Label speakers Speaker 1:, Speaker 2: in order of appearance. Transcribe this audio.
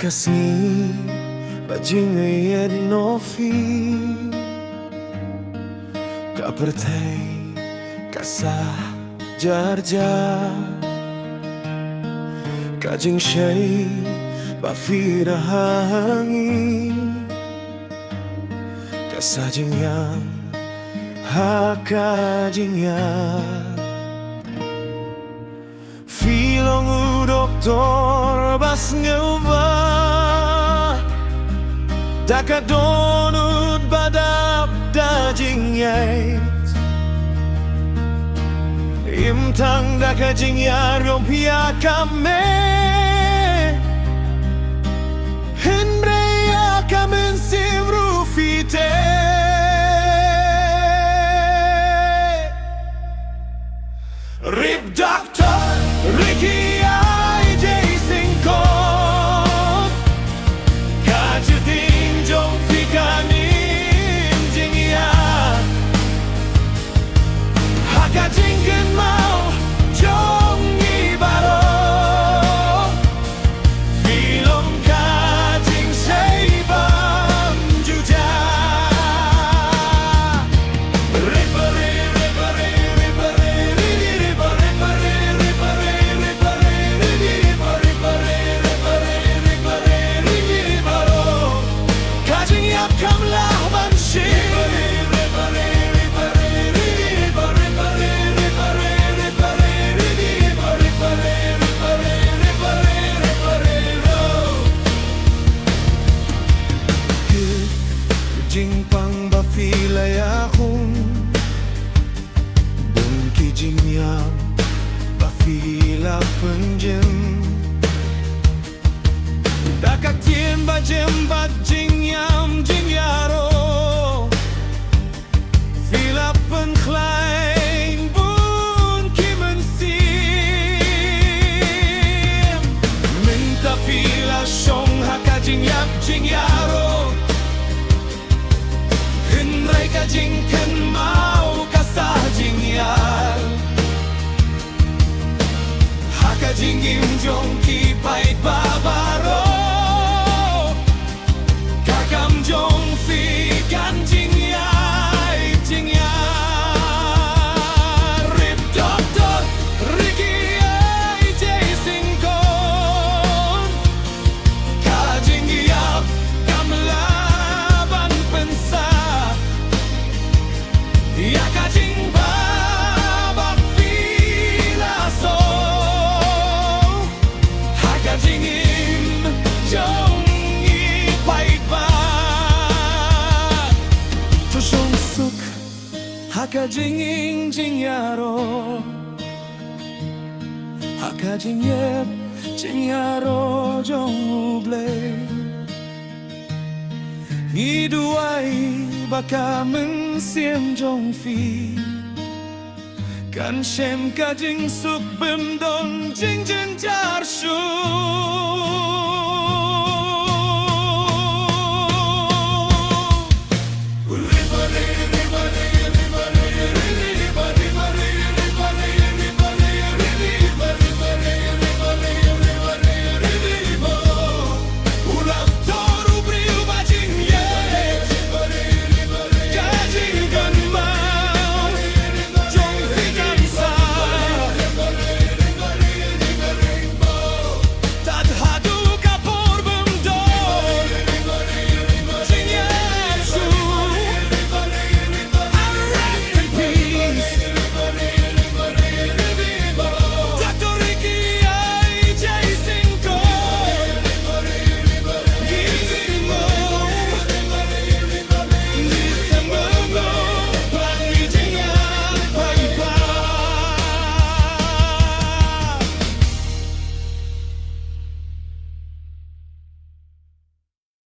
Speaker 1: kasni bajingai nofi ka pertai kasah jarja kajing shay ba fira hangi kasajing yang hakajing yang filong doktor bas ngeuba dakadonut badap dajing yait imtang dakajing yarom pia kame henbreya kamen simrufite Rip Doctor Ricky I Jason Kong Kajutin Jong Pikanin Jingya Hakajingen Mau Jong Ibaro Filom Kajing Seibam Juja Ripari Ripari Ripari Jing pang ba filay akong Bun kijing yang ba fila penjem Dakak tien ba jem ba jing yam jing yaro Fila pen klein bun kimen sim Minta fila shong haka jing yap jing yaro Henry kajing kan mau kasah jing yar Haka jing im jong ki pait babaro Kakam jong fi kan jing yai jing yar Rip Doctor Ricky ai Jason Kon Kajing yap kamlaban pensa Ya kajing baba filaso Hakajing im jong ipait ba Tushong suk Hakajing ing jing yaro Hakajing yep jing yaro jong uble Iduai baka men siem jong fi Kan shem ka jing suk bim dong jing jing jar shu